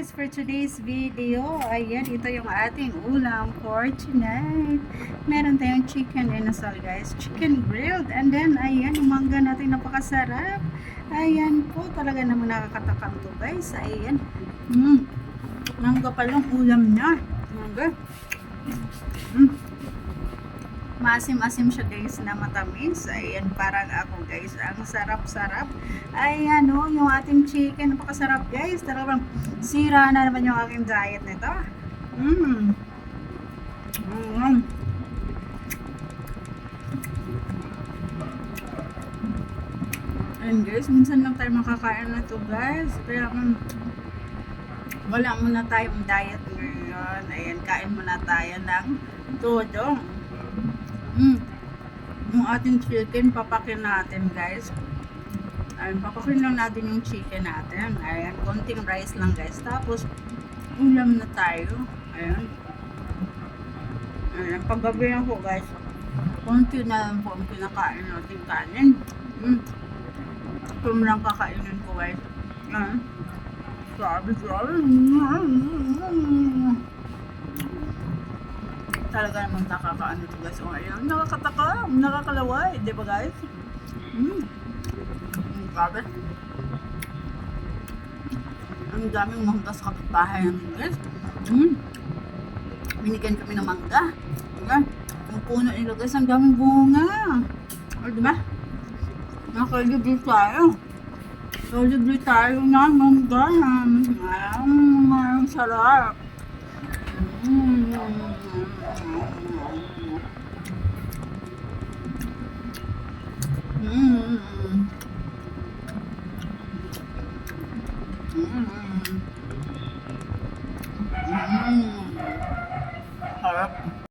guys, for today's video, ayan, ito yung ating ulam for tonight. Meron tayong chicken inasal guys, chicken grilled, and then ayan, yung mangga natin napakasarap. Ayan po, talaga naman nakakatakam to guys. Ayan, mangga pa lang ulam niya. Mangga. Maasim-asim siya guys na matamis. Ayan, parang ako guys. Ang sarap-sarap. Ayan o, yung ating chicken. Napakasarap guys. Talagang sira na naman yung aking diet nito. Ayan guys, minsan lang tayo makakain na ito guys. Kaya wala muna tayong diet ngayon. Ayan, kain muna tayo ng todo. Yung ating chicken, papakin natin guys. Ayan, papakin lang natin yung chicken natin. Ayan, konting rice lang guys. Tapos, ulam na tayo. Ayan. Ayan, paggabi na po guys. Konti na lang po ang pinakain natin kanin. Ito lang kakainin ko guys. Ayan. Sabi. Talaga naman nakakaano ito guys. O ayun, nakakatakam, nakakalaway, di ba guys? Grabe. Ang daming mangga sa kapitbahay namin guys. Binigyan kami ng mangga. Diba? Yung puno nila guys, ang daming bunga. O diba? Nakalibre tayo. Nakalibre tayo na mangga. Ang sarap. Harap.